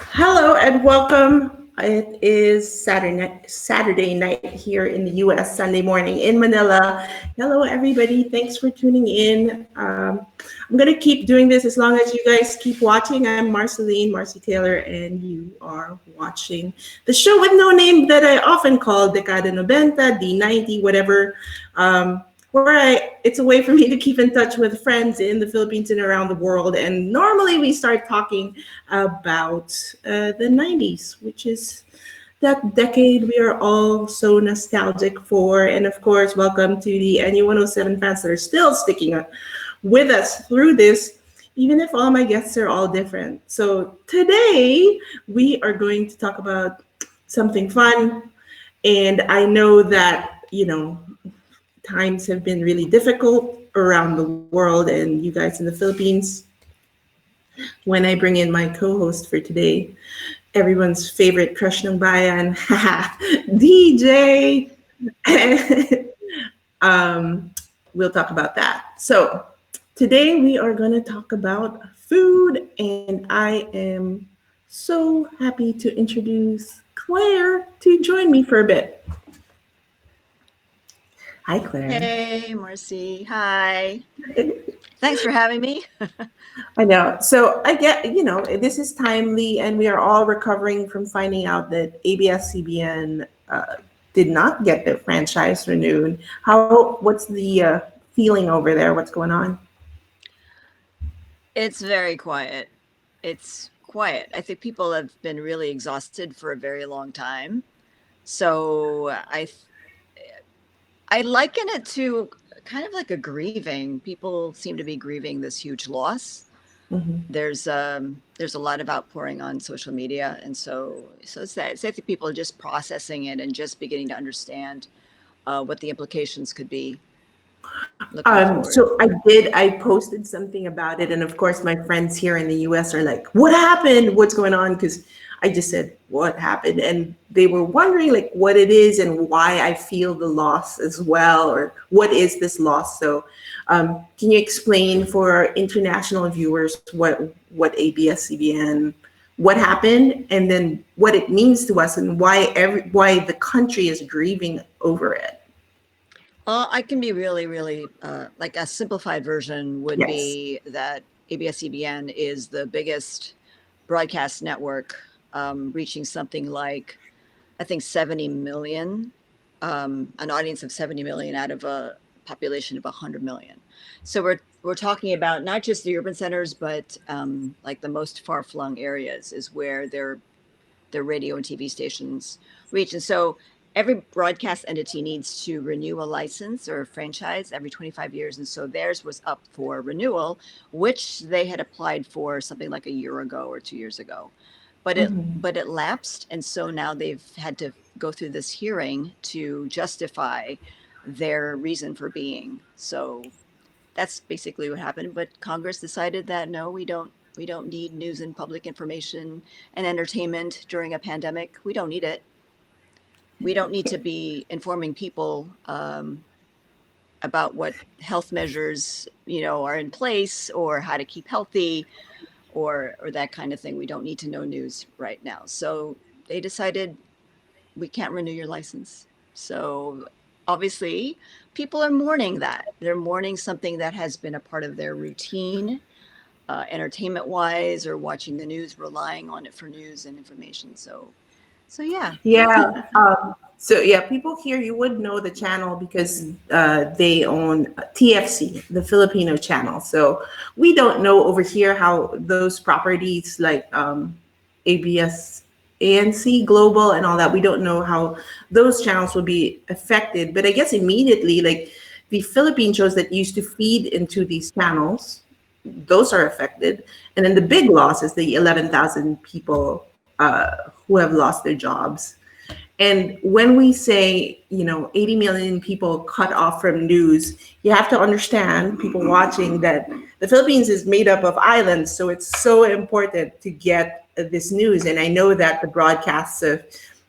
Hello and welcome. It is Saturday night here in the US, Sunday morning in Manila. Hello, everybody. Thanks for tuning in. I'm going to keep doing this as long as you guys keep watching. I'm Marcy Taylor, and you are watching the show with no name that I often call Decada 90, D90, whatever. It's a way for me to keep in touch with friends in the Philippines and around the world. And normally we start talking about the 90s, which is that decade we are all so nostalgic for. And of course, welcome to the NU107 fans that are still sticking with us through this, even if all my guests are all different. So today we are going to talk about something fun. And I know that, times have been really difficult around the world, and you guys in the Philippines. When I bring in my co-host for today, everyone's favorite crush ng bayan, DJ. We'll talk about that. So today we are going to talk about food, and I am so happy to introduce Claire to join me for a bit. Hi, Claire. Hey, Marcy. Hi. Thanks for having me. I know. So I get, this is timely, and we are all recovering from finding out that ABS-CBN did not get their franchise renewed. What's the feeling over there? What's going on? It's very quiet. It's quiet. I think people have been really exhausted for a very long time. So I liken it to kind of like a grieving. People seem to be grieving this huge loss. Mm-hmm. There's a lot of outpouring on social media, and so it's that. So I think people are just processing it and just beginning to understand what the implications could be. So I posted something about it, and of course my friends here in the US are like, what happened? What's going on? Because I just said what happened, and they were wondering like what it is and why I feel the loss as well, or what is this loss. So can you explain for our international viewers what ABS-CBN, what happened, and then what it means to us, and why the country is grieving over it? I can be really, really like a simplified version would be that ABS-CBN is the biggest broadcast network, reaching something like, I think, 70 million, an audience of 70 million out of a population of 100 million. So we're talking about not just the urban centers, but like the most far-flung areas is where their radio and TV stations reach. And so every broadcast entity needs to renew a license or a franchise every 25 years. And so theirs was up for renewal, which they had applied for something like a year ago or 2 years ago. But it lapsed. And so now they've had to go through this hearing to justify their reason for being. So that's basically what happened. But Congress decided that no, we don't need news and public information and entertainment during a pandemic. We don't need it. We don't need to be informing people about what health measures, are in place, or how to keep healthy, or that kind of thing. We don't need to know news right now. So they decided we can't renew your license. So obviously people are mourning that. They're mourning something that has been a part of their routine, entertainment wise, or watching the news, relying on it for news and information. So yeah. People here, you would know the channel because they own TFC, the Filipino channel. So we don't know over here how those properties like ABS, ANC, Global, and all that, we don't know how those channels will be affected. But I guess immediately, like the Philippine shows that used to feed into these channels, those are affected. And then the big loss is the 11,000 people who have lost their jobs. And when we say, 80 million people cut off from news, you have to understand, people watching, that the Philippines is made up of islands. So it's so important to get this news. And I know that the broadcasts of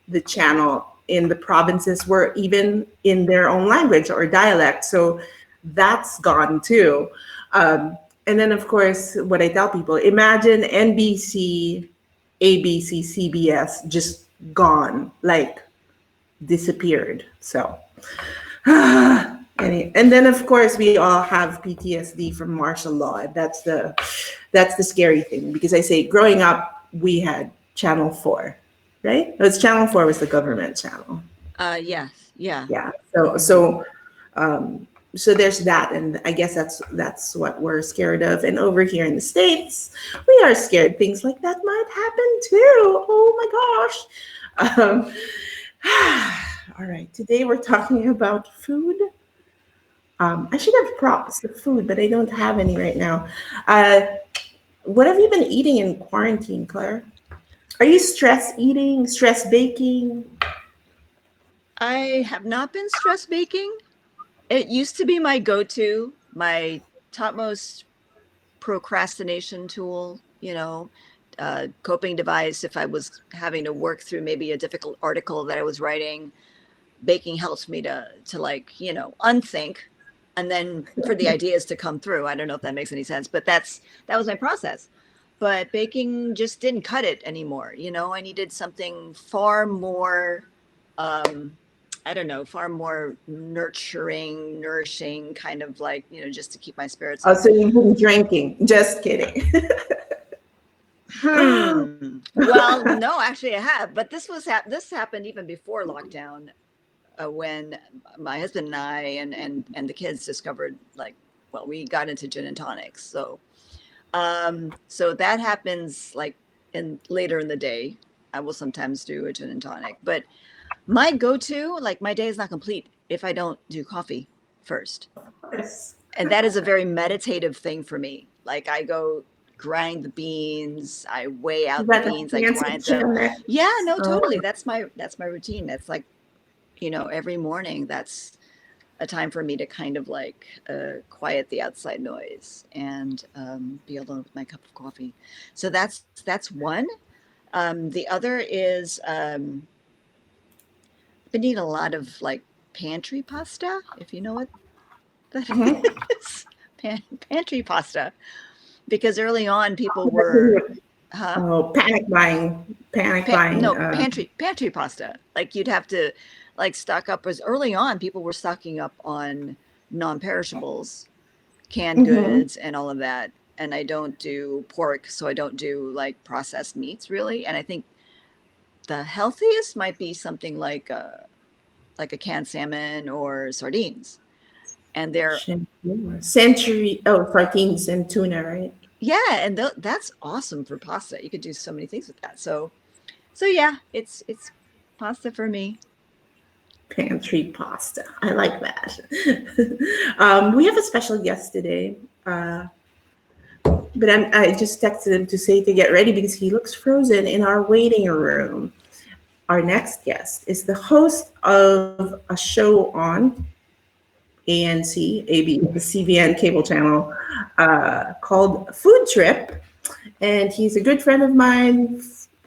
the channel in the provinces were even in their own language or dialect. So that's gone too. And then, of course, what I tell people, imagine NBC ABC, CBS just gone, like disappeared. So, and then of course we all have PTSD from martial law. That's the scary thing, because I say growing up we had Channel 4, right? It was Channel 4 was the government channel. Yes, yeah. Yeah. So there's that, and I guess that's what we're scared of. And over here in the States, we are scared things like that might happen too. Oh my gosh. All right. Today we're talking about food. I should have props of food, but I don't have any right now. What have you been eating in quarantine, Claire? Are you stress eating, stress baking? I have not been stress baking. It used to be my go-to, my topmost procrastination tool, coping device. If I was having to work through maybe a difficult article that I was writing, baking helps me to unthink, and then for the ideas to come through. I don't know if that makes any sense, but that was my process. But baking just didn't cut it anymore. I needed something far more, far more nourishing, kind of like, just to keep my spirits up. Oh, so you've been drinking. Just kidding. Well, no, actually I have, but this happened even before lockdown, when my husband and I and the kids discovered, we got into gin and tonics. So that happens later in the day. I will sometimes do a gin and tonic, but my go-to, my day is not complete if I don't do coffee first. Yes. And that is a very meditative thing for me. I go grind the beans, I weigh out the beans, I grind them. Yeah, no, totally. That's my routine. That's every morning, that's a time for me to kind of quiet the outside noise and be alone with my cup of coffee. So that's one. The other is been eating a lot of pantry pasta, if you know what that is. Pantry pasta, because early on people were panic buying. Pantry pasta. You'd have to stock up. As early on, people were stocking up on non-perishables, canned goods, and all of that. And I don't do pork, so I don't do processed meats really. And I think the healthiest might be something like a canned salmon or sardines. And they're sardines and tuna, right? Yeah, and that's awesome for pasta. You could do so many things with that. So yeah, it's pasta for me. Pantry pasta. I like that. We have a special guest today. But I just texted him to say to get ready because he looks frozen in our waiting room. Our next guest is the host of a show on ANC, the CBN cable channel, called Foodtrip. And he's a good friend of mine.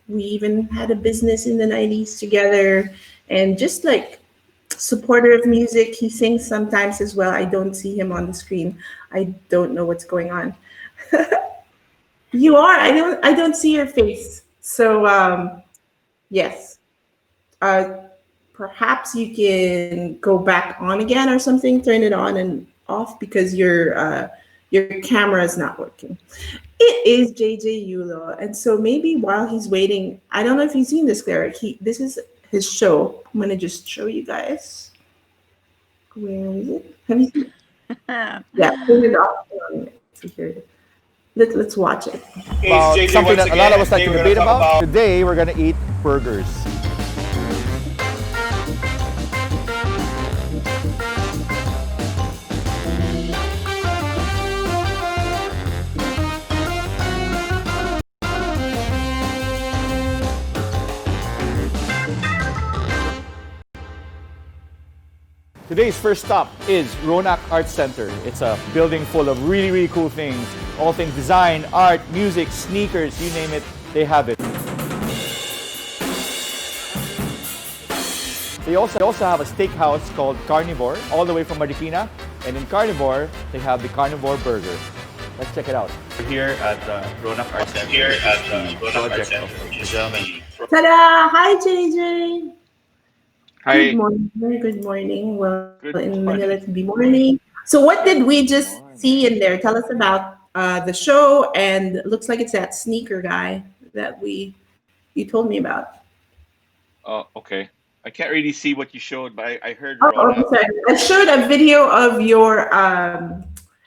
We even had a business in the 90s together, and just supporter of music. He sings sometimes as well. I don't see him on the screen. I don't know what's going on. You are. I don't see your face. So yes. Perhaps you can go back on again or something. Turn it on and off because your camera is not working. It is JJ Yulo, and so maybe while he's waiting, I don't know if you've seen this, Claire. This is his show. I'm gonna just show you guys. Where is it? Have you seen it? Yeah, turn it off. Let's watch it. Something that a lot of us like to debate about. Today we're gonna eat burgers. Today's first stop is Ronak Art Center. It's a building full of really, really cool things. All things design, art, music, sneakers, you name it, they have it. They also have a steakhouse called Carnivore, all the way from Marikina. And in Carnivore, they have the Carnivore Burger. Let's check it out. We're here at the Ronak Art Center. Here at the project of Magellan. Ta-da! Hi, JJ. Good Hi. morning. Good morning. Well, Good in Manila, it morning. be morning. So, what did we just see in Morning. there? Tell us about the show, and it looks like it's that sneaker guy that you told me about. Oh, okay. I can't really see what you showed, but I heard Oh, Ronak. sorry. I showed a video of your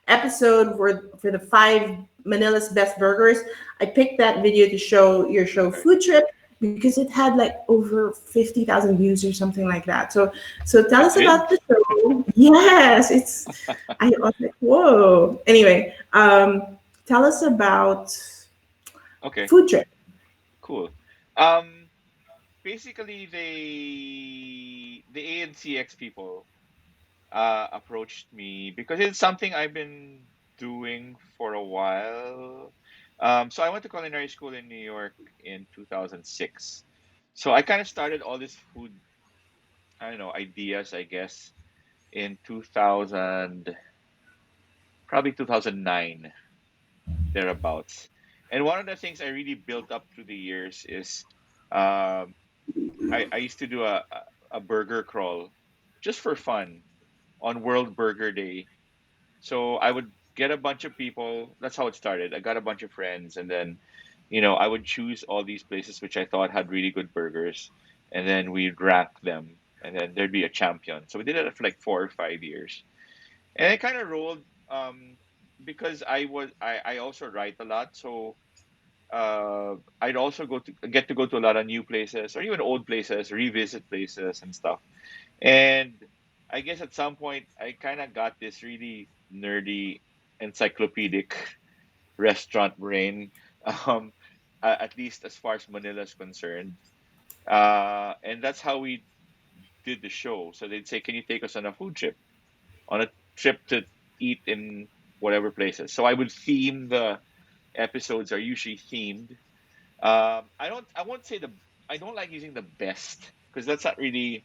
episode for the five Manila's best burgers. I picked that video to show your show Okay. Food Trip because it had like over 50,000 views or something like that. So tell It us about did? the show. Yes, I was like, whoa. Anyway, tell us about Okay, Food Trip. cool. Um, Basically, the ANCX people approached me because it's something I've been doing for a while. So I went to culinary school in New York in 2006. So I kind of started all this food, I don't know, ideas, I guess, in 2000, probably 2009, thereabouts. And one of the things I really built up through the years is um, I used to do a burger crawl just for fun on World Burger Day. So I would get a bunch of people. That's how it started. I got a bunch of friends, and then, I would choose all these places which I thought had really good burgers, and then we'd rank them, and then there'd be a champion. So we did it for like 4 or 5 years, and it kind of rolled because I also write a lot, so I'd also get to go to a lot of new places or even old places, revisit places and stuff. And I guess at some point, I kind of got this really nerdy, encyclopedic restaurant brain, um, at least as far as Manila is concerned. And that's how we did the show. So they'd say, "Can you take us on a food trip? On a trip to eat in whatever places?" So I would theme the episodes are usually themed. I won't say I don't like using the best because that's not really.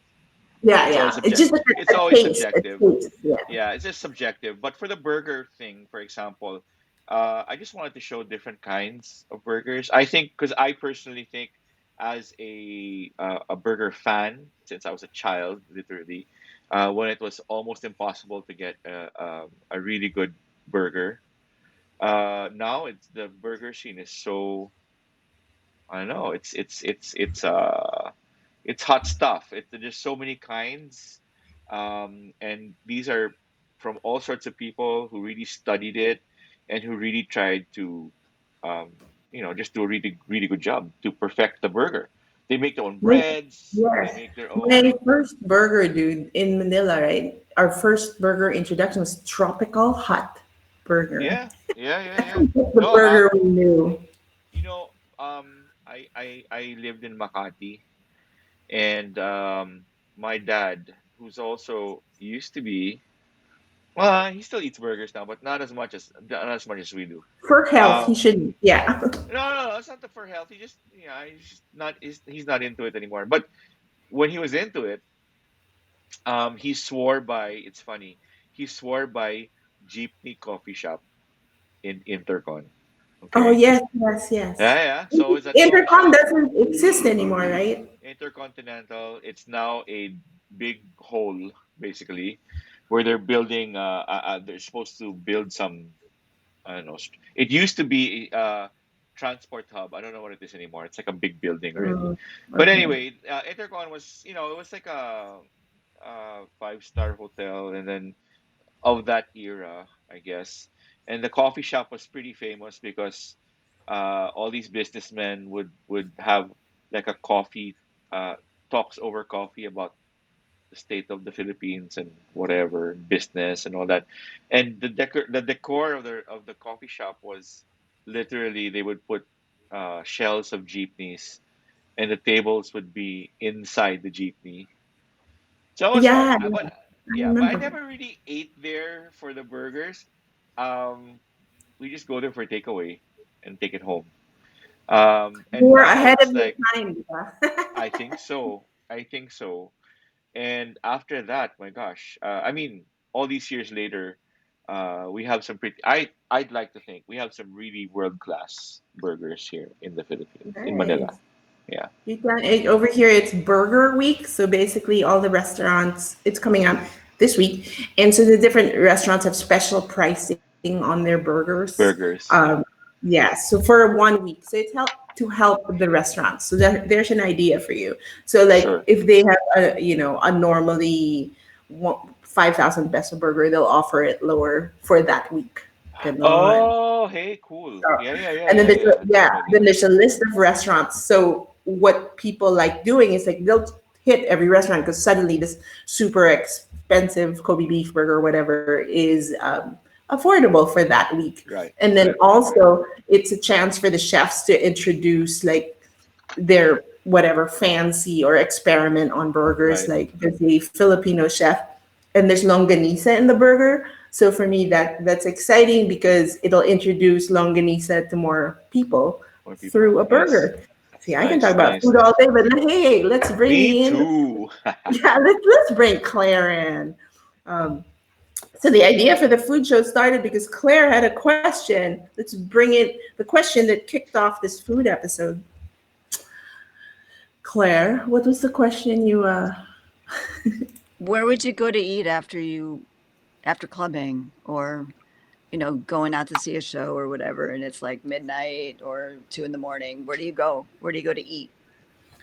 Yeah, It's always yeah. It's just like It's a always taste. A subjective. taste. Yeah. Yeah, it's just subjective. But for the burger thing, for example, I just wanted to show different kinds of burgers. I think because I personally think, as a burger fan, since I was a child, literally, when it was almost impossible to get a really good burger. Now the burger scene is so, I don't know. It's hot stuff. There's so many kinds, and these are from all sorts of people who really studied it and who really tried to, um, just do a really really good job to perfect the burger. They make their own My- breads. They Yes. make their My own. first burger, dude, in Manila, right? Our first burger introduction was tropical hot burger. Yeah, yeah, yeah, yeah. That's the No, burger we knew. you know, I lived in Makati, and my dad, who's also used to be. Well, he still eats burgers now, but not as much as we do. For health, he Um, shouldn't. Yeah. no, it's not for health. He just, he's not into it anymore. But when he was into it, he swore by. It's funny. He swore by Jeepney Coffee Shop in Intercon. Oh, Okay. yes, yes, yes. Yeah, yeah. So it's that coffee Intercom shop, doesn't exist anymore, right? Intercontinental. It's now a big hole, basically, where they're building. They're supposed to build some. I don't know. It used to be a transport hub. I don't know what it is anymore. It's like a big building already. Mm, But okay. anyway, Intercon was, it was like a five-star hotel, and then of that era, I guess. And the coffee shop was pretty famous because all these businessmen would have like a coffee talks over coffee about the state of the Philippines and whatever business and all that. And the decor of the coffee shop was literally they would put shells of jeepneys, and the tables would be inside the jeepney. So it was fun. Yeah, But I yeah, but I remember. never really ate there for the burgers. Um, we just go there for takeaway and take it home. You And were now ahead it's of your like, time. I think so. I think so. And after that, my gosh, I mean, all these years later, we have some pretty. I'd like to think we have some really world class burgers here in the Philippines, in Manila. Nice. Yeah, Over here, it's Burger Week. So basically, all the restaurants, it's coming out this week. And so the different restaurants have special pricing on their burgers. burgers. Yeah, Yeah, so for 1 week. So it's to help the restaurants. So there's an idea for you. So like sure. if they have a normally 5,000 peso burger, they'll offer it lower for that week. Ganon. Oh, hey, cool. So, Yeah, yeah, yeah, and then yeah, there's yeah. then Definitely. there's a list of restaurants. So what people like doing is like they'll hit every restaurant because suddenly this super expensive Kobe beef burger or whatever is affordable for that week. Right, And then right, right, right, also it's a chance for the chefs to introduce like their whatever fancy or experiment on burgers. right. Like there's a Filipino chef, and there's longanisa in the burger. So for me, that's exciting because it'll introduce longanisa to more people More people. through a Nice, burger. See, I can talk nice, about nice, food all nice. day, but hey, let's bring Me in too. yeah, let's bring Claire in. Um, so the idea for the food show started because Claire had a question. Let's bring in the question that kicked off this food episode. Claire, what was the question you Where would you go to eat after clubbing, or going out to see a show or whatever, and it's like midnight or 2 in the morning? Where do you go? Where do you go to eat?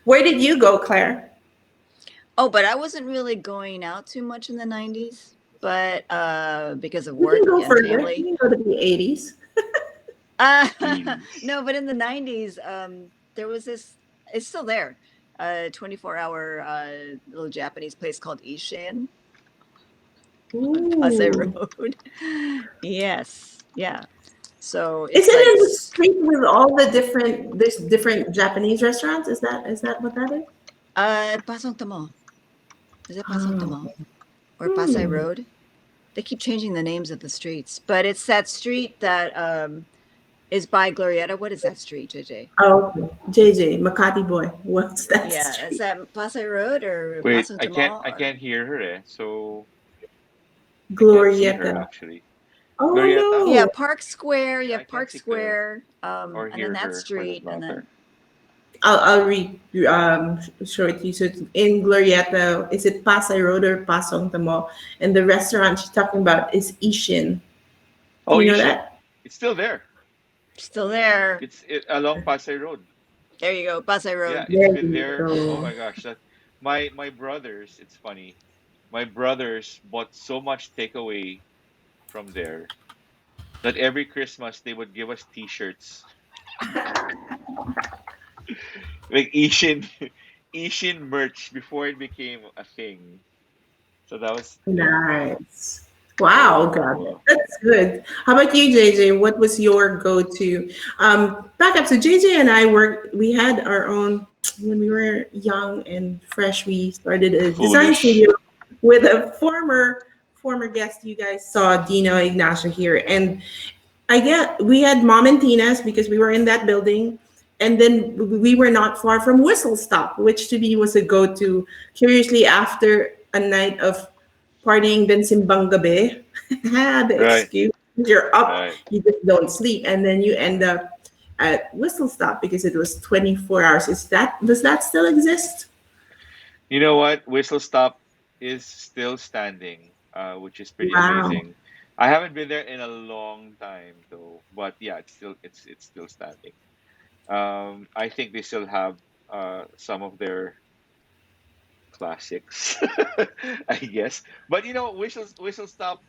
Where did you go, Claire? Oh, but I wasn't really going out too much in the 90s, but because of You can work go and further. You family. can go to the 80s. Ease. No, but in the 90s, there was this, it's still there, 24-hour little Japanese place called Ishin on Pasay Ooh. Road. Yes. Yeah. So Is it's it like, in the street with all the there's different Japanese restaurants? Is that what that is? Pasong Tamo. Is it Pasong Oh. Tamo or Pasay Hmm. Road? They keep changing the names of the streets, but it's that street that is by Glorietta. What is that street, JJ? Oh, okay. JJ, Makati boy. What's that Yeah, is street? that Pasay Road or Wait, Pasong I can't. Tamo? I Or can't hear her. So I can't see her Glorieta. actually. Oh Glorieta. yeah, no. Park Square. You Yeah, I have can't Park see Claire Square, or and then hear that her for that street, and matter. then I'll read show it to you. So it's in Glorieta. Is it Pasay Road or Pasong Tamo? And the restaurant she's talking about is Ishin. Do Oh, you know Ishin. that? It's still there. still there. Along Pasay Road. There you go, Pasay Yeah, Road. it's There been you there. Oh go. my gosh, that my brothers. It's funny. My brothers bought so much takeaway from there that every Christmas they would give us T-shirts like Ishin Ishin merch before it became a thing. So that was yeah. Nice. Wow, Wow, wow, God, wow. that's good. How about you, JJ? What was your go-to? Back up. So JJ and I we had our own when we were young and fresh. We started a design Foolish. studio with a former guest. You guys saw Dino Ignacio here, and I get we had Mom and Tina's because we were in that building, and then we were not far from Whistestop, which to me was a go-to. Curiously, after a night of partying, then simbang gabi, the Right, excuse you're up, right. you just don't sleep, and then you end up at Whistestop because it was 24 hours. Does that still exist? You know what? Whistle Stop is still standing, which is pretty Wow. amazing. I haven't been there in a long time though, but yeah, it's still standing. I think they still have some of their classics, I guess. But Whistle Stop,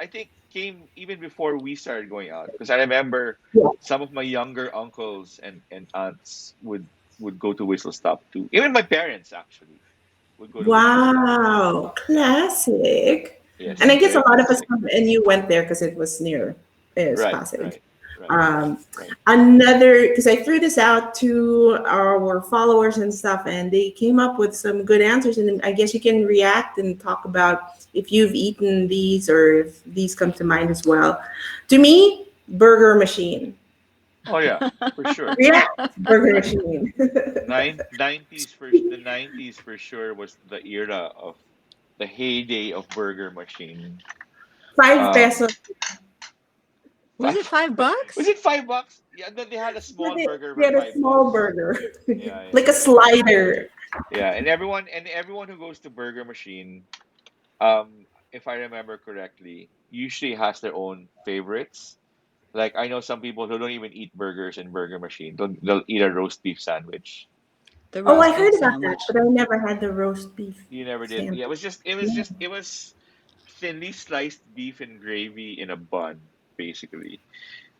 I think came even before we started going out because I remember Yeah. some of my younger uncles and aunts would go to Whistle Stop too. Even my parents actually would go to Whistle Stop. Wow, classic. And Yes, I guess a very lot of us classic. and you went there because it was near is Right, Pasig. right, right, Um, right. Another, because I threw this out to our followers and stuff, and they came up with some good answers. And I guess you can react and talk about if you've eaten these or if these come to mind as well. To me, Burger Machine. Oh yeah, for sure. React, Burger Machine. 90s for the 90s for sure was the era of the heyday of Burger Machine. 5 Um, pesos. Was it five, was $5? it $5? Yeah, then they had a Yeah, small burger they for had a five small bucks. burger, Yeah, like yeah, a yeah, slider. yeah. And everyone who goes to Burger Machine, if I remember correctly, usually has their own favorites. Like I know some people who don't even eat burgers in Burger Machine. They'll eat a roast beef sandwich. The Oh, I roast beef heard about that, sandwich. but I never had the roast beef You never did. sandwich. Yeah, Yeah. it was thinly sliced beef and gravy in a bun, basically.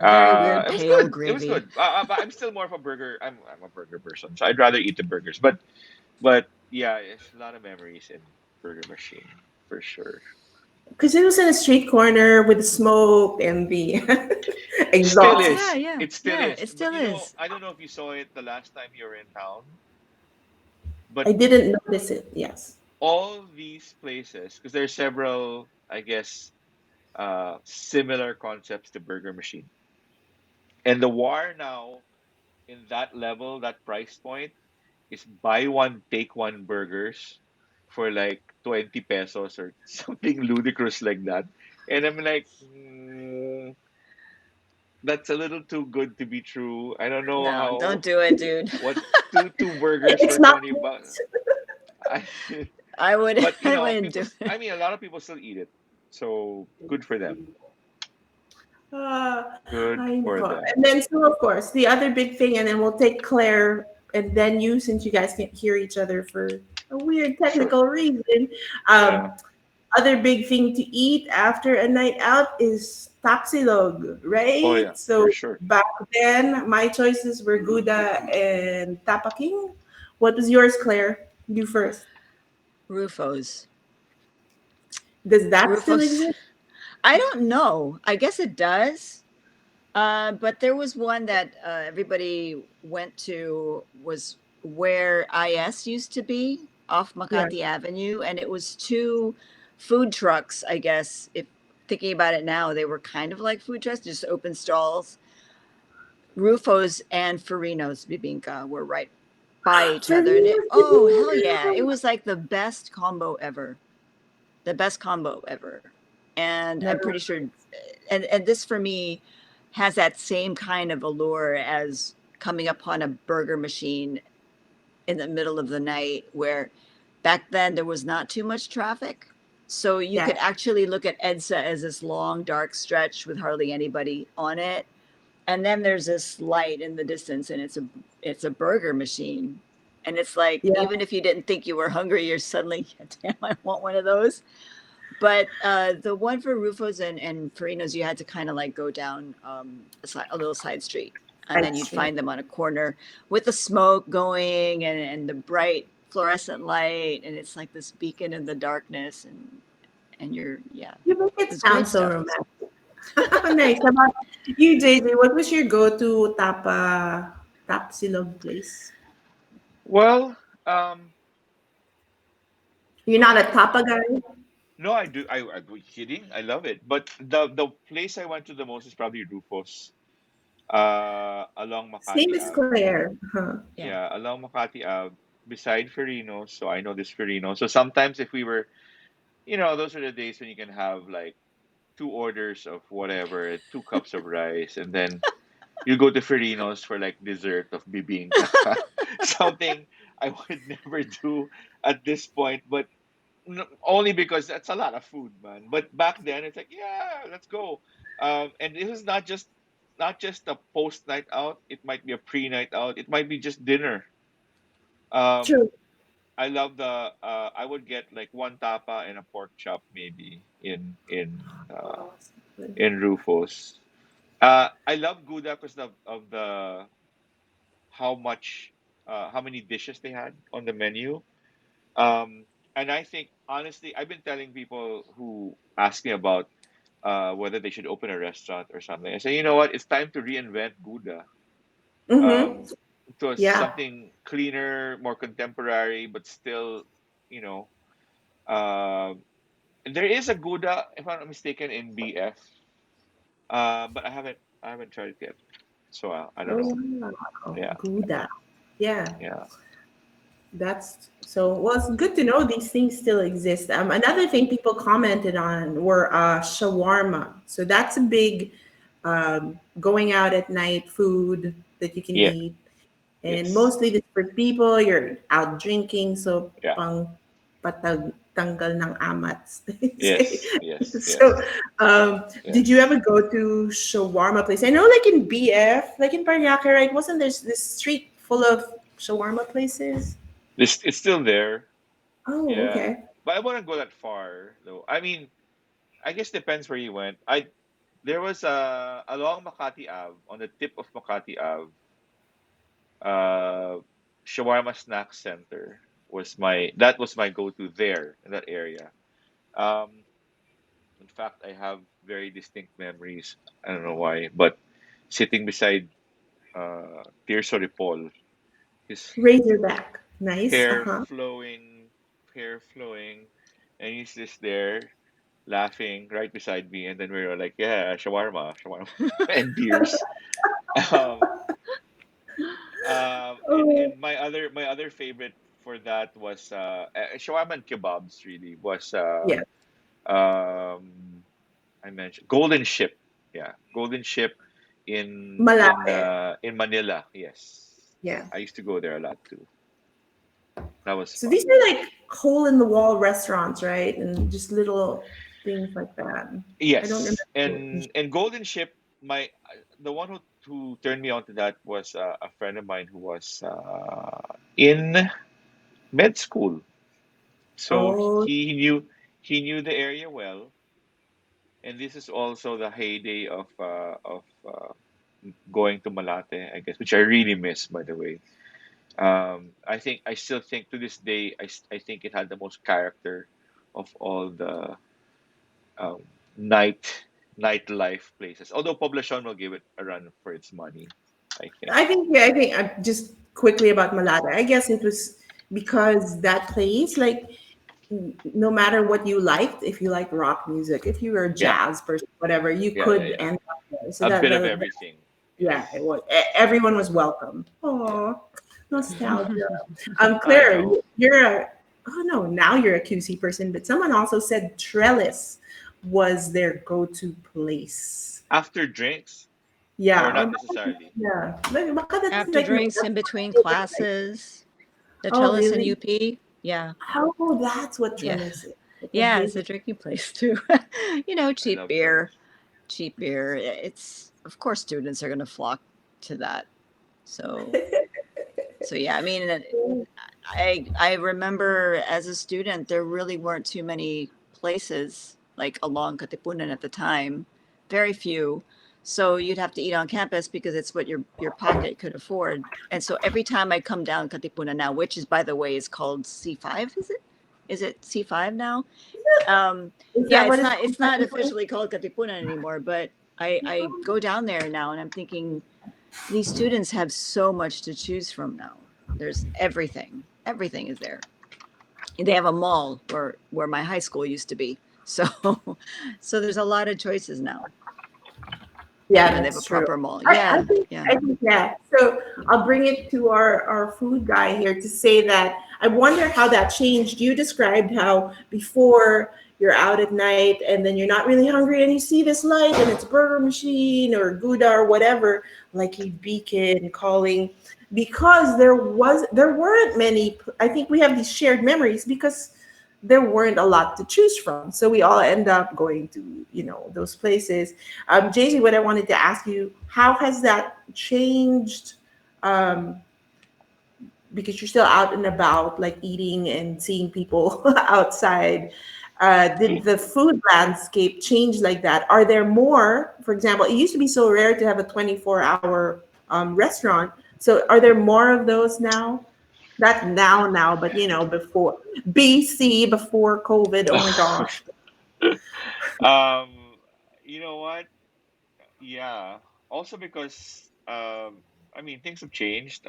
Very weird It was pale good. It was gravy. good. But I'm still more of a burger. I'm a burger person, so I'd rather eat the burgers. But yeah, it's a lot of memories in Burger Machine for sure. Because it was in a street corner with the smoke and the Still exhaust. Yeah, is. yeah, It still yeah. is. It But still is. I don't know if you saw it the last time you were in town, I but didn't notice it. Yes. all these places, because there are several, I guess, similar concepts to Burger Machine. And the war now in that level, that price point, is buy one, take one burgers for like 20 pesos or something ludicrous like that. And I'm like, that's a little too good to be true. I don't know No, don't how, do it, dude. what, two burgers It's for not. 20 bucks. I, I would but I wouldn't do it. I mean, a lot of people still eat it. So good for them. Uh, Good I for know. them. And then, so of course, the other big thing, and then we'll take Claire and then you, since you guys can't hear each other for a weird Sure. technical reason. Yeah. Um, Other big thing to eat after a night out is tapsilog, Oh, right? yeah, for So sure. back then, my choices were Gouda and Tapaking. What was yours, Claire? You first. Rufos. Does that still Rufos. exist? I don't know. I guess it does. But there was one that everybody went to was where IS used to be off Yeah. Makati Avenue, and it was two food trucks. I guess if thinking about it now, they were kind of like food trucks, just open stalls. Rufo's and Farino's Bibinka were right by each For other, and me, oh hell yeah, it was like the best combo ever, the best combo ever. And I'm never. pretty sure, and this for me has that same kind of allure as coming upon a burger machine in the middle of the night, where back then there was not too much traffic. So you Yeah. could actually look at EDSA as this long, dark stretch with hardly anybody on it. And then there's this light in the distance, and it's a burger machine. And it's like, Yeah. even if you didn't think you were hungry, you're suddenly, damn, I want one of those. But the one for Rufos and Farino's, you had to kind of like go down a little side street, and then That's you'd true. find them on a corner with the smoke going and the bright fluorescent light, and it's like this beacon in the darkness, and you're yeah, You make it it was great sound so stuff. romantic. Nice. How about you, JJ? What was your go-to tapsilog place? Well, um, You're not a well, tapa guy? no, I do. I go kidding. I love it. But the place I went to the most is probably Rufus, along Same Makati as Ave. Claire. Huh. Yeah. Yeah, along Makati Ave, beside Ferino. So I know this Ferino. So sometimes if we were, those are the days when you can have like two orders of whatever, 2 cups of rice, and then you go to Ferino's for like dessert of bibingka. Something I would never do at this point, but only because that's a lot of food, man. But back then, it's like, yeah, let's go. And it was not just a post night out. It might be a pre night out. It might be just dinner. Um, True. I love the. I would get like one tapa and a pork chop maybe Oh, in Rufus. I love Gouda because of the how many dishes they had on the menu. Um, and I think honestly, I've been telling people who ask me about whether they should open a restaurant or something. I say, you know what? It's time to reinvent Gouda Mm-hmm. um, to Yeah. something cleaner, more contemporary, but still, you know. Um, there is a Gouda, if I'm not mistaken, in BF, but I haven't tried it yet. So I don't Oh, know. wow. Yeah, Gouda. Yeah. yeah. That's so well, it's good to know these things still exist. Another thing people commented on were shawarma. So that's a big going out at night food that you can Yeah. eat. And Yes. mostly this for people, you're out drinking, so Yeah. pang tanggal ng amats, they say. Yes. Yes. So, Yes. did you Yes. ever go to shawarma place? I know, like in BF, like in Paranaque, right? Wasn't there this street full of shawarma places? This it's still there. Oh, Yeah. okay. But I wouldn't go that far though. I mean, I guess depends where you went. I There was along Makati Ave, on the tip of Makati Ave, uh shawarma snack center was my go-to there in that area. Um in fact, I have very distinct memories. I don't know why, but sitting beside Tirso Paul, his Razorback. Nice. hair Uh-huh. flowing, hair flowing, and he's just there laughing right beside me, and then we were like, "Yeah, shawarma, shawarma," and beers. Um, Oh, and my other favorite for that was shawarma and kebabs. Really was yeah. um, I mentioned Golden Ship. Yeah, Golden Ship Malate. in Manila. Yes, Yeah. I used to go there a lot too. That was So these fun. are like hole in the wall restaurants, right? And just little things like that. I don't Yes, remember. and Golden Ship. The one who turned me on to that was a friend of mine who was in med school. So Oh, he knew the area well, and this is also the heyday of going to Malate, I guess, which I really miss, by the way. I still think to this day, I think it had the most character of all the um, night nightlife places. Although Poblacion will give it a run for its money, I think. I think just quickly about Malata. I guess it was because that place, like, no matter what you liked, if you like rock music, if you were a Yeah, jazz person, whatever, you yeah, yeah, could yeah. end up there. So A that bit of everything. yeah, it Yes. was. Everyone was welcome. Yeah, Oh, yeah. nostalgia. I Claire, know. you're a. Oh no, now you're a QC person, but someone also said Trellis was their go-to place. After drinks, or Yeah, not or necessarily. yeah, like baka that's After like drinks, that's in what between it is, like. classes, the Oh Trellis and really? UP. Yeah. Oh, that's what Yeah. Trellis is. Like a Yeah, it's big. a drinking place too. I Cheap love beer, Trellis. cheap beer. It's, of course, students are going to flock to that. So, yeah, I mean, I remember as a student, there really weren't too many places like along Katipunan at the time, very few. So you'd have to eat on campus because it's what your pocket could afford. And so every time I come down Katipunan now, which is, by the way, is called C5, is it? Is it C5 now? Is Yeah, that what it's called? it's not officially called Katipunan anymore, but I go down there now and I'm thinking these students have so much to choose from now. There's everything. Everything is there. They have a mall where my high school used to be. So so there's a lot of choices now. Yeah, And they have a that's true. proper mall. Yeah. Yeah. I think yeah. So I'll bring it to our food guy here to say that I wonder how that changed. You described how before you're out at night and then you're not really hungry and you see this light and it's Burger Machine or Gouda or whatever, like you beacon calling because there weren't many. I think we have these shared memories because there weren't a lot to choose from. So we all end up going to, those places. JC, what I wanted to ask you, how has that changed? Um, because you're still out and about, like eating and seeing people outside. Did the food landscape change like that? Are there more? For example, it used to be so rare to have a 24-hour restaurant. So are there more of those now? Not now, but before BC, before COVID. Oh my gosh. um, you know what? Yeah. Also because I mean things have changed.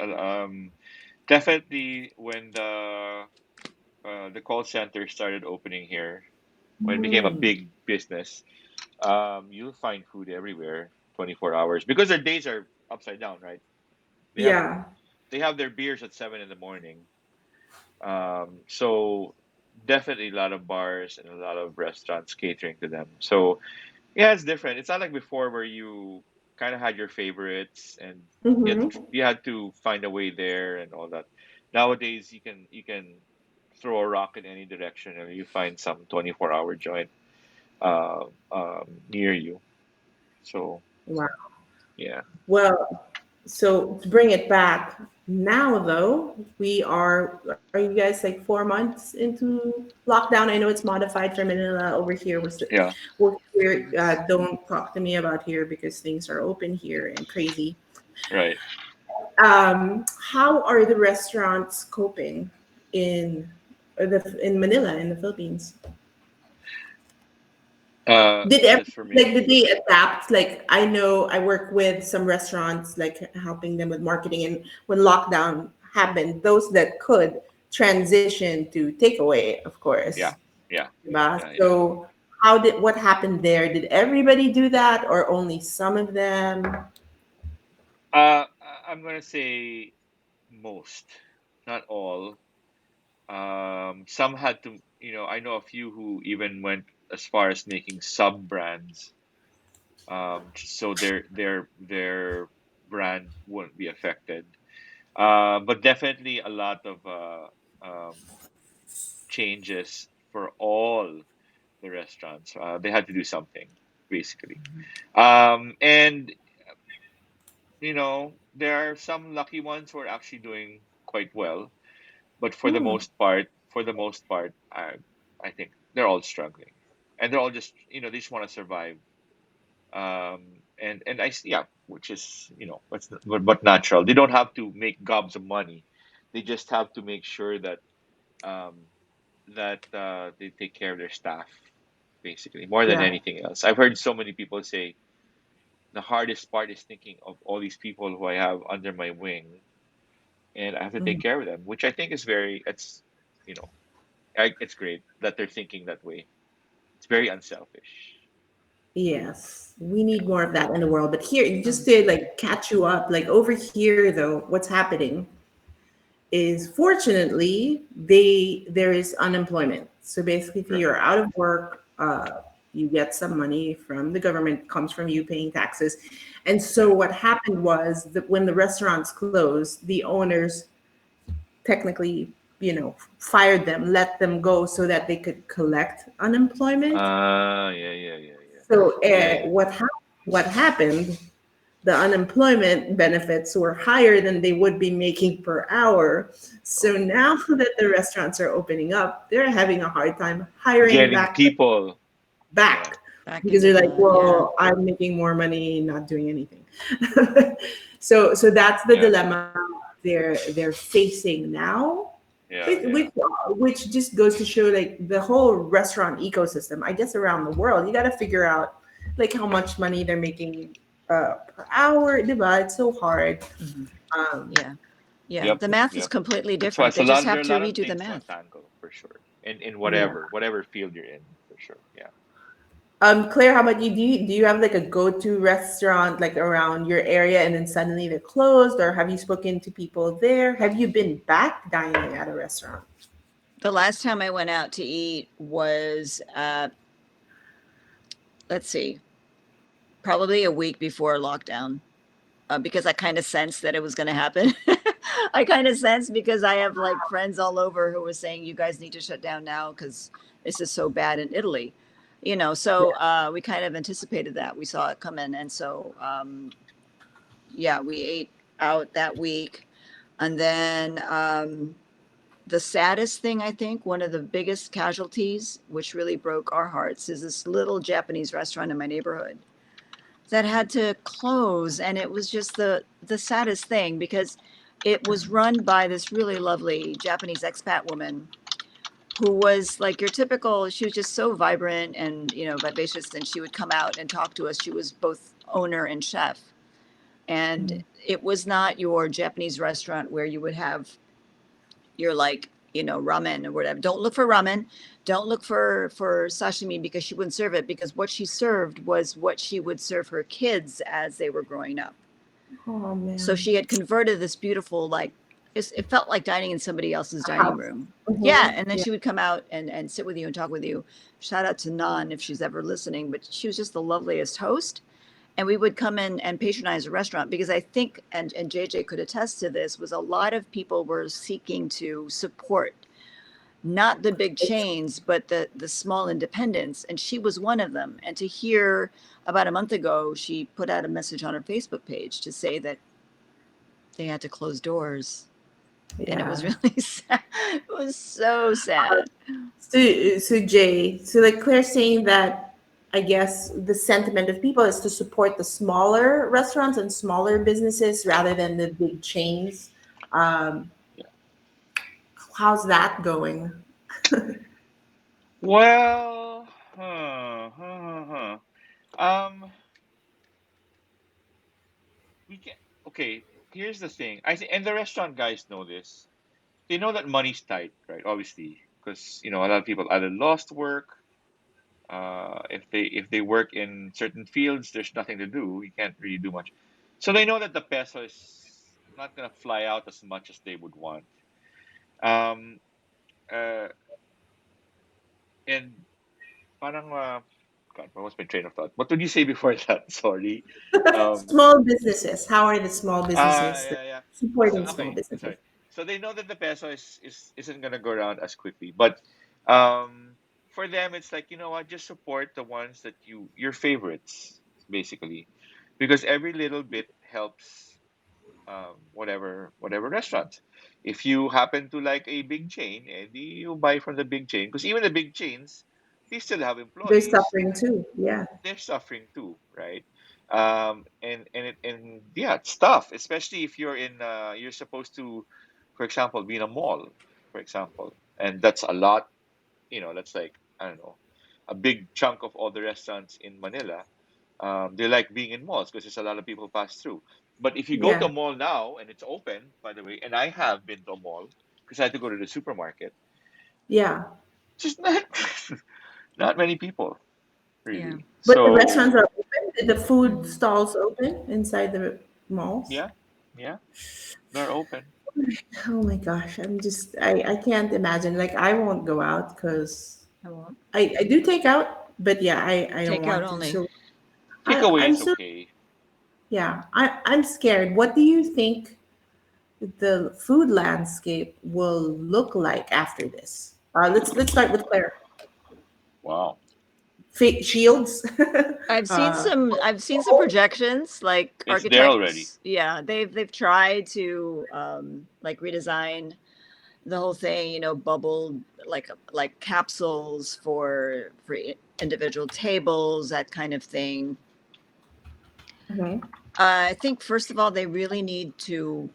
Definitely when the call center started opening here, when it became a Mm, big business, you'll find food everywhere, 24 hours, because their days are upside down, right? They have yeah. they have their beers at 7 in the morning. So definitely a lot of bars and a lot of restaurants catering to them. So yeah, it's different. It's not like before where you kind of had your favorites and Mm-hmm. you had to find a way there and all that. Nowadays, you can throw a rock in any direction and you find some 24-hour joint near you. So Wow. yeah, Well, so to bring it back now, though, are you guys like 4 months into lockdown? I know it's modified for Manila over here. yeah. We're here. Don't talk to me about here because things are open here and crazy. Right. How are the restaurants coping in in Manila in the Philippines? You said for me. Did they adapt? Like I know I work with some restaurants, like helping them with marketing, and when lockdown happened, those that could transition to takeaway, of course. Yeah, yeah, Diba? yeah, yeah. So what happened there? Did everybody do that, or only some of them? I'm gonna say most, not all. Some had to, I know a few who even went as far as making sub brands, so their brand wouldn't be affected. But definitely a lot of changes for all the restaurants. They had to do something basically, and there are some lucky ones who are actually doing quite well, but Hmm. for the most part, I think they're all struggling, and they're all just they just want to survive. And yeah, which is but natural. They don't have to make gobs of money. They just have to make sure that um, they take care of their staff, basically, more than Yeah. anything else. I've heard so many people say the hardest part is thinking of all these people who I have under my wing, and I have to take Mm. care of them, which I think is you know, it's great that they're thinking that way. It's very unselfish. Yes, we need more of that in the world. But here, just Mm. to like catch you up, like over here though, what's happening is fortunately there is unemployment. So basically, if Sure. you're out of work, you get some money from the government, comes from you paying taxes. And so Right. what happened was that when the restaurants closed, the owners technically, fired them, let them go so that they could collect unemployment. Yeah, yeah, yeah, yeah, So yeah, yeah. what happened? The unemployment benefits were higher than they would be making per hour. So Oh, now that the restaurants are opening up, they're having a hard time hiring getting people. Yeah, back Back because into they're like, the, yeah. well, I'm making more money not doing anything. So that's the yeah, dilemma they're facing now, yeah, which, yeah. which which just goes to show like the whole restaurant ecosystem, I guess, around the world. You got to figure out like how much money they're making per hour. Diba? It's so hard. Hmm. Um, Yeah. Yeah. Yep, The math is yep. completely That's why different. They just there have are a to lot of redo the things to math. untangle for sure. In yeah. whatever field you're in, for sure. Yeah. Claire, how about you? Do you have like a go-to restaurant like around your area and then suddenly they're closed, or have you spoken to people there? Have you been back dining at a restaurant? The last time I went out to eat was, let's see, probably a week before lockdown, because I kind of sensed that it was going to happen. I kind of sensed because I have like friends all over who were saying, you guys need to shut down now because this is so bad in Italy. So we kind of anticipated that. We saw it coming. And so, yeah, we ate out that week. And then the saddest thing, I think, one of the biggest casualties, which really broke our hearts, is this little Japanese restaurant in my neighborhood that had to close. And it was just the saddest thing because it was run by this really lovely Japanese expat woman who was like your typical, she was just so vibrant and, vivacious. And she would come out and talk to us. She was both owner and chef. And Mhm. it was not your Japanese restaurant where you would have your like, ramen or whatever. Don't look for ramen. Don't look for sashimi because she wouldn't serve it because what she served was what she would serve her kids as they were growing up. Oh So man. she had converted this beautiful like it felt like dining in somebody else's dining House. room. Mhm. Yeah. And then Yeah. she would come out and sit with you and talk with you. Shout out to Nan if she's ever listening, but she was just the loveliest host. And we would come in and patronize a restaurant because I think, and JJ could attest to this, was a lot of people were seeking to support not the big chains, but the small independents. And she was one of them. And to hear about a month ago, she put out a message on her Facebook page to say that they had to close doors. And it was Yeah. really sad. It was so sad. So Jay, so like Claire saying that I guess the sentiment of people is to support the smaller restaurants and smaller businesses rather than the big chains. Um, Yeah. how's that going? Well, huh, huh, huh, huh. Um, we can. Okay, here's the thing. I think, and the restaurant guys know this. They know that money's tight, right? Obviously, because a lot of people either lost work. If they work in certain fields, there's nothing to do. You can't really do much. So they know that the peso is not gonna fly out as much as they would want. Um, uh, and parang God, what was my train of thought? What did you say before that? Sorry. Um, Small businesses. How are the small businesses that yeah, yeah. So supporting small okay, businesses? sorry. So they know that the peso isn't gonna go around as quickly, but for them it's like, you know what, just support the ones that your favorites, basically, because every little bit helps. Whatever restaurant. If you happen to like a big chain, and you buy from the big chain, because even the big chains, they still have They're employees. suffering too. Yeah. They're suffering too, right? And yeah, it's tough, especially if you're supposed to, for example, be in a mall, for example, and that's a lot. That's like, I don't know, a big chunk of all the restaurants in Manila. They like being in malls because there's a lot of people pass through. But if you go to Yeah. a mall now and it's open, by the way, and I have been to a mall because I had to go to the supermarket, Yeah. just not not many people Yeah. really. But the restaurants So are open. Did the food Mhm. stalls open inside the malls? yeah, yeah, they're open. Oh my gosh, I can't imagine. Like I won't go out because I won't. I do take out, but yeah, I don't Takeout want to. only. So Takeaway I'm is so okay. yeah, I'm scared. What do you think the food landscape will look like after this? Let's start with Claire. Wow, Shields. uh, I've seen some projections, like it's there already. architects. Yeah, they've tried to like redesign the whole thing, bubble like capsules for individual tables, that kind of thing. mhm. I think first of all, they really need to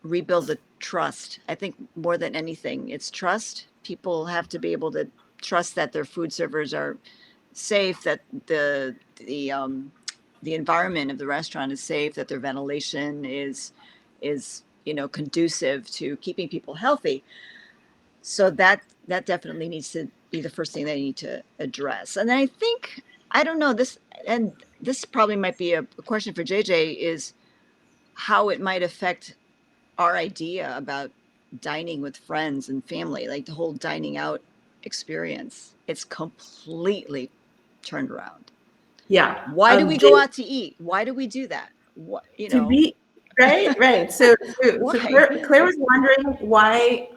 rebuild the trust. I think more than anything, it's trust. People have to be able to trust that their food servers are safe, that the environment of the restaurant is safe, that their ventilation is conducive to keeping people healthy. So that definitely needs to be the first thing they need to address. And I think, I don't know this, and this probably might be a question for JJ, is how it might affect our idea about dining with friends and family, like the whole dining out experience. It's completely turned around. Yeah. Why do we go Jay, out to eat? Why do we do that? What, to be right. So why? Claire was wondering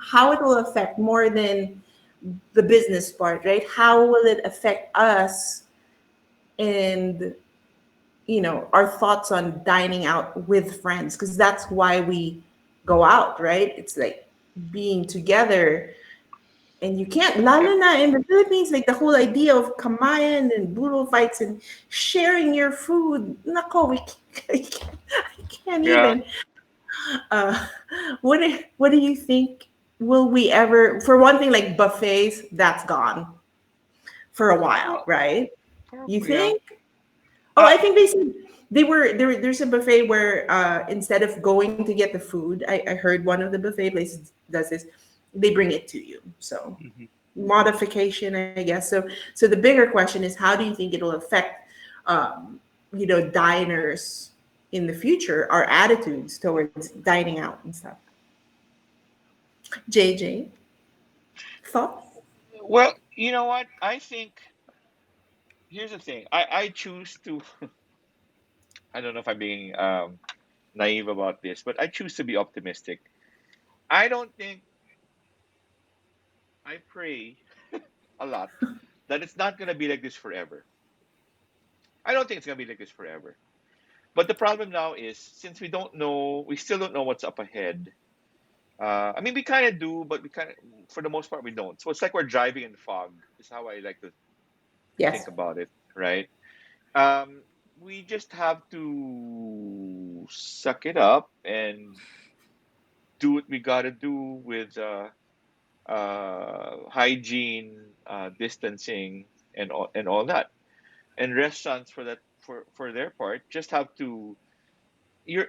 how it will affect more than the business part, right? How will it affect us and our thoughts on dining out with friends? Because that's why we go out, right? It's like being together. And you can't, lalo Yep. na in the Philippines, like the whole idea of kamayan and budo fights and sharing your food. Nako, I can't Yeah. even. Uh, what do you think? Will we ever? For one thing, like buffets, that's gone for a while, Well, right? You yeah. think? Oh, Uh, I think they said they were there. There's a buffet where instead of going to get the food, I heard one of the buffet places does this. They bring it to you. So mhm. modification, I guess. So the bigger question is, how do you think it'll affect, diners in the future, our attitudes towards dining out and stuff? JJ, thoughts? Well, you know what? I think here's the thing. I choose to. I don't know if I'm being naive about this, but I choose to be optimistic. I don't think I pray a lot that it's not gonna be like this forever. I don't think it's gonna be like this forever. But the problem now is since we still don't know what's up ahead. I mean, we kind of do, but we kind of, for the most part, we don't. So it's like we're driving in fog. Is how I like to think Yes. about it, right? Um, we just have to suck it up and do what we gotta do with hygiene, distancing, and all that. And restaurants for that for their part just have to. You're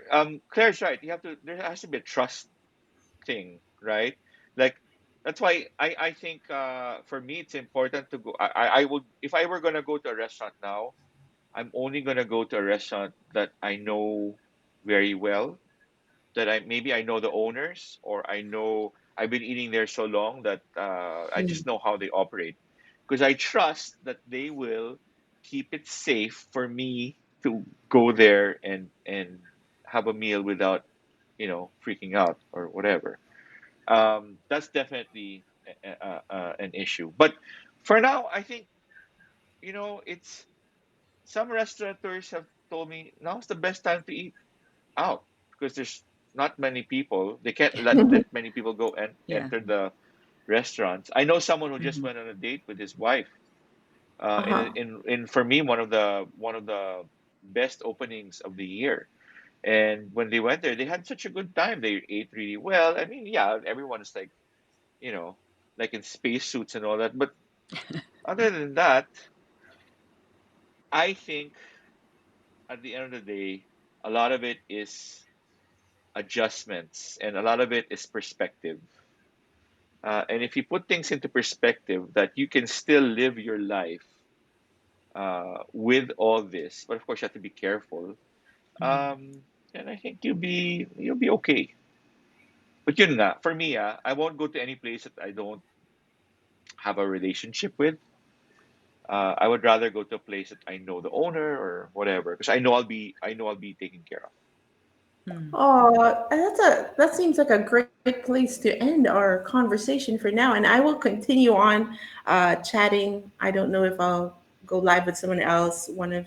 Claire's right. You have to. There has to be a trust thing, right? Like that's why I think for me it's important to go. I would if I were gonna go to a restaurant now, I'm only gonna go to a restaurant that I know very well, that I know the owners, or I know I've been eating there so long that I Mm. just know how they operate, because I trust that they will keep it safe for me to go there and have a meal without freaking out or whatever. That's definitely an issue. But for now, I think it's some restaurateurs have told me now's the best time to eat out because there's not many people. They can't let that many people go and Yeah. enter the restaurants. I know someone who just Hmm. went on a date with his wife. Uh-huh. In for me, one of the best openings of the year. And when they went there, they had such a good time. They ate really well. I mean, yeah, everyone is like, you know, like in spacesuits and all that. But other than that, I think at the end of the day, a lot of it is adjustments and a lot of it is perspective. And if you put things into perspective, that you can still live your life with all this, but of course you have to be careful. Hmm. And I think you'll be okay. But yun nga, for me, I won't go to any place that I don't have a relationship with. I would rather go to a place that I know the owner or whatever, because I know I'll be taken care of. Hmm. Oh, that seems like a great place to end our conversation for now. And I will continue on chatting. I don't know if I'll go live with someone else, one of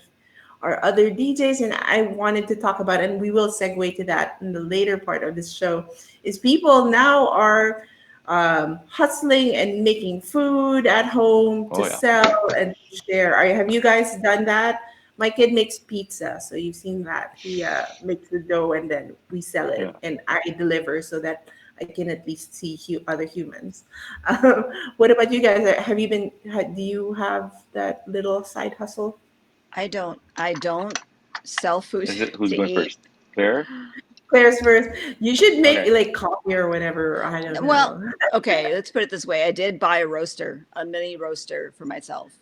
our other DJs, and I wanted to talk about, and we will segue to that in the later part of this show, is people now are hustling and making food at home to Oh yeah, sell and share. Have you guys done that? My kid makes pizza, so you've seen that. He makes the dough and then we sell yeah. it, and I deliver so that I can at least see other humans. What about you guys? Have you been? Do you have that little side hustle? I don't sell food Is it who's to going eat. first? Claire? Claire's first. You should make Okay. like coffee or whatever. I don't Well, know. okay, let's put it this way. I did buy a roaster, a mini roaster for myself.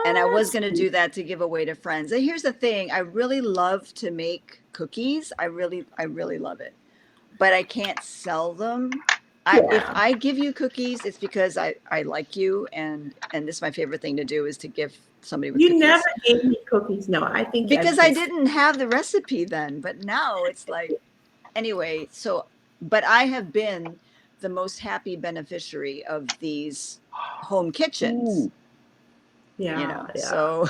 And I was What? going to do that to give away to friends. And here's the thing, I really love to make cookies. I really love it. But I can't sell them. If Yeah. I give you cookies, it's because I like you, and this is my favorite thing to do is to give somebody with You never cookies. gave me cookies. No, I think Because I've I just. didn't have the recipe then, but now it's like anyway, so but I have been the most happy beneficiary of these home kitchens, Ooh, Yeah, yeah. so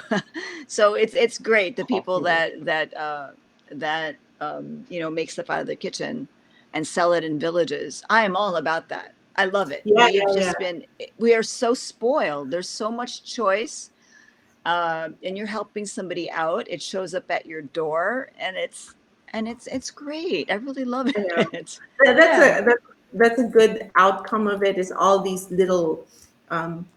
so it's great, the people coffee roast. that make stuff out of the kitchen and sell it in villages. I am all about that. I love it. Yeah, yeah, We are so spoiled. There's so much choice, and you're helping somebody out. It shows up at your door, and it's great. I really love yeah. it. That's Yeah. a good outcome of it. Is all these little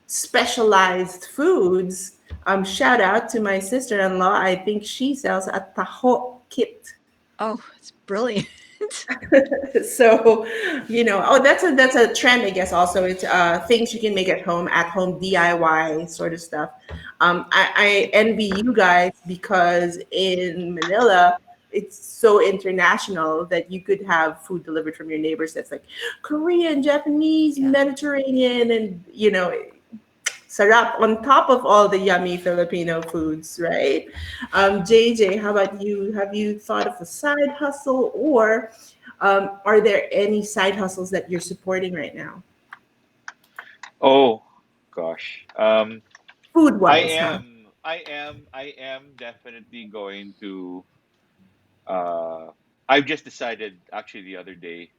specialized foods. Shout out to my sister-in-law. I think she sells a taho kit. Oh, it's brilliant. So, oh, that's a trend, I guess. Also, it's things you can make at home DIY sort of stuff. I envy you guys because in Manila it's so international that you could have food delivered from your neighbors that's like Korean, Japanese, Yeah. Mediterranean, and sarap on top of all the yummy Filipino foods, right? JJ, how about you? Have you thought of a side hustle, or are there any side hustles that you're supporting right now, Oh gosh. food I wise, huh? am I am definitely going to uh I've just decided actually the other day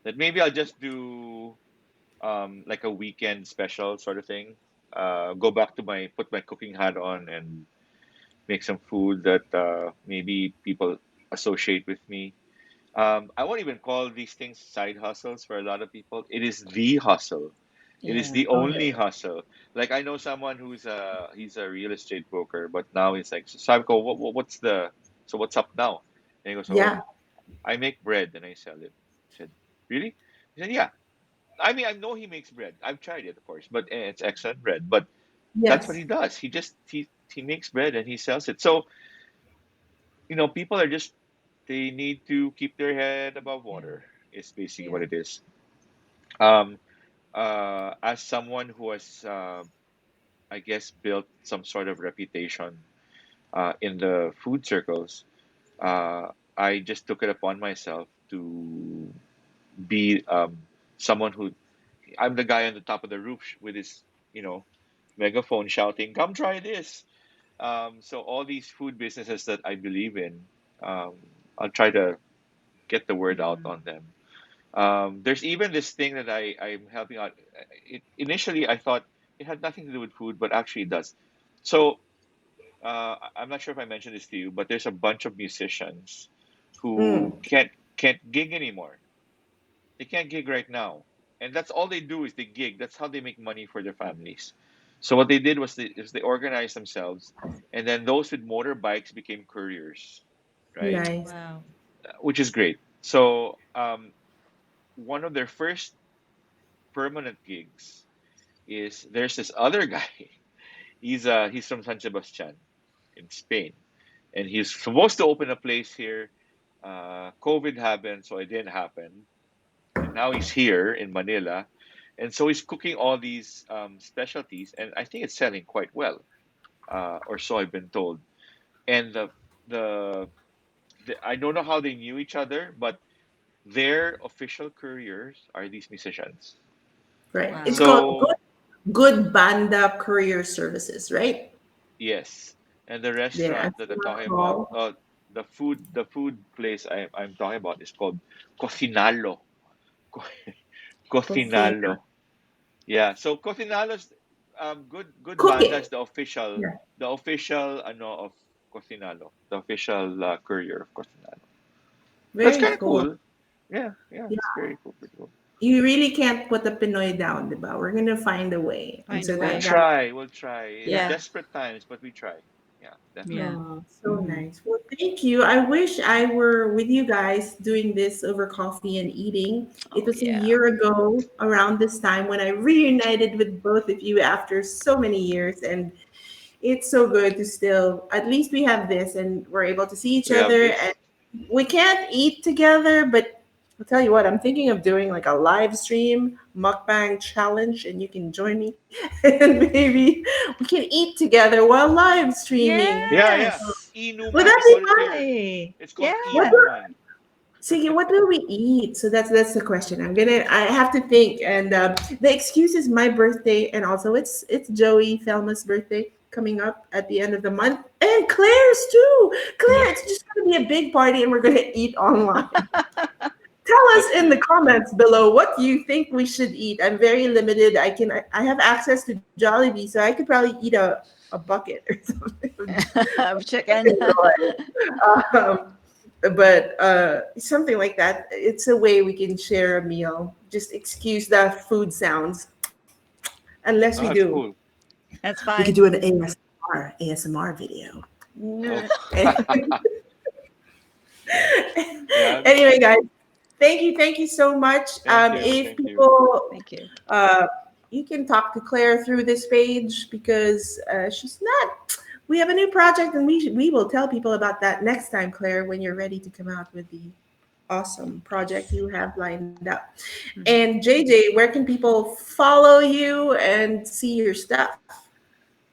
that maybe I'll just do like a weekend special sort of thing. Go back to my put my cooking hat on and make some food that maybe people associate with me. I won't even call these things side hustles for a lot of people. It is the hustle. It is Yeah. the only hustle. Like I know someone he's a real estate broker, but now he's like, so I go, what's the so what's up now? And he goes, Yeah. oh, I make bread and I sell it. I said, really? He said, yeah. I mean, I know he makes bread. I've tried it, of course, but it's excellent bread. But that's what Yes. he does. He makes bread and he sells it. So people are just they need to keep their head above Yeah. water. Is basically what Yeah. it is. Um, as someone who has, I guess, built some sort of reputation in the food circles, I just took it upon myself to be someone who I'm the guy on the top of the roof with his, you know, megaphone shouting, "Come try this!" So all these food businesses that I believe in, um, I'll try to get the word out Mm. on them. There's even this thing that I'm helping out. Initially, I thought it had nothing to do with food, but actually it does. So I'm not sure if I mentioned this to you, but there's a bunch of musicians who Mm. can't gig anymore. They can't gig right now, and that's all they do is they gig. That's how they make money for their families. So what they did was they organized themselves, and then those with motorbikes became couriers, right? Nice. Wow. Which is great. So one of their first permanent gigs is there's this other guy. He's from San Sebastian in Spain, and he's supposed to open a place here. COVID happened, so it didn't happen, and now he's here in Manila, and so he's cooking all these specialties, and I think it's selling quite well, or so I've been told. And the, I don't know how they knew each other, but their official couriers are these musicians. Right. It's Wow. called So Good Banda Courier Services, right? yes, and the There, I restaurant that I'm cannot talking about, call. the food place I'm talking about is called Cocinalo. Co- Cocinalo. Coffee. Yeah, so Cocinalo's good Cook banda is it. Yeah. the official ano of Cocinalo, the official courier of Cocinalo. That's Very kind of cool. cool. Yeah, yeah, Yeah. it's very cool, pretty cool. You really can't put the Pinoy down, diba? We're gonna find a way. And Find a so We'll that way. guy, try. We'll try. It's yeah. Yeah. desperate times, but we try. Yeah, Yeah. definitely. Oh, so Hmm. nice. Well, thank you. I wish I were with you guys doing this over coffee and eating. It Oh was a yeah. year ago around this time when I reunited with both of you after so many years, and it's so good to still, at least we have this and we're able to see each We have other, and this. we can't eat together, but I'll tell you what, I'm thinking of doing like a live stream mukbang challenge, and you can join me and maybe we can eat together while live streaming. Yeah, yeah. Yes. Would Inuman, that we be call it fun? here. Hey. It's called What Yeah. inuman. See, what will we eat? So that's the question. I have to think. And the excuse is my birthday, and also it's Joey Thelma's birthday coming up at the end of the month, and Claire's too. Claire, Yeah. it's just gonna be a big party, and we're gonna eat online. Tell us That's in the great. comments below what you think we should eat. I'm very limited. I have access to Jollibee, so I could probably eat a bucket or something. Of chicken. Enjoy. But something like that. It's a way we can share a meal. Just excuse the food sounds, unless we Oh, that's do. cool. That's We could fine. do an ASMR video. Oh. Yeah, Anyway, guys, thank you so much. thank you. If Thank you. people, Thank you. uh, you can talk to Claire through this page because she's not we have a new project, and we will tell people about that next time, Claire, when you're ready to come out with the awesome project you have lined up. Mhm. And JJ, where can people follow you and see your stuff?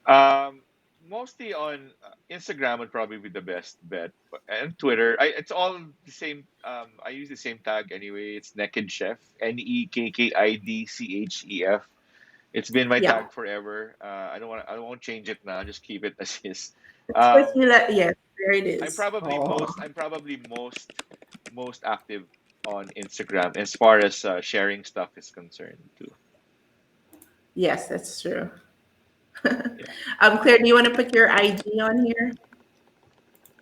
Um, Mostly on Instagram would probably be the best bet, and Twitter. It's all the same. I use the same tag anyway. It's Naked Chef, NEKKIDCHEF. It's been my Yeah, tag forever. I won't change it now. Just keep it as is. it's with Um, you. Yes, there it is. Oh, I'm probably most active on Instagram as far as sharing stuff is concerned too. yes, that's true. Yeah. Claire, do you want to put your ID on here?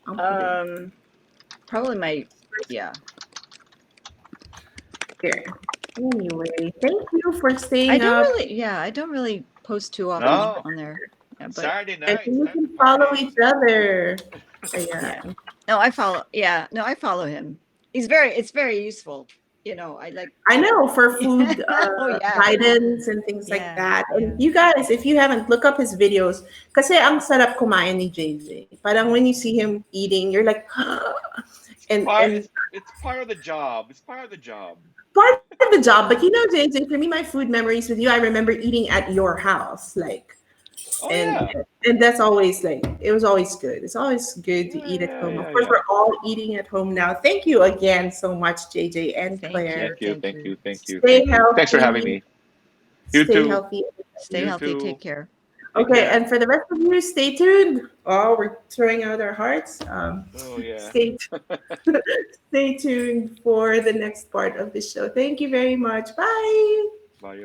I'll put it Um, Probably my, yeah. here. Anyway, thank you for I staying don't up. really, yeah, I don't really post too often No, on there. Yeah, but Saturday And night. It's you time to can follow party. each other. Yeah. yeah. No, I follow. Yeah, no, I follow him. It's very useful. I like. I know, for food Oh yeah, guidance and things like yeah, that. yeah. And you guys, if you haven't, look up his videos. Kasi ang sarap kumain ni JJ. Parang when you see him eating, you're like, and It's part of the job. It's part of the job. part of the job. But JJ, for me, my food memories with you, I remember eating at your house, like, Oh and yeah. and that's always like, it was always good. It's always good to Yeah, eat at yeah, home. Of yeah, course, yeah. we're all eating at home now. Thank you again so much, JJ and Thank Claire. you, Thank you, thank thank you. you, thank you, Stay thank you. Thanks for having healthy. me. You Stay too. healthy. Stay You healthy. too. Take care. Take Okay, care. and for the rest of you, stay tuned. Oh, we're throwing out our hearts. Oh yeah. Stay stay tuned for the next part of the show. Thank you very much. Bye. Bye.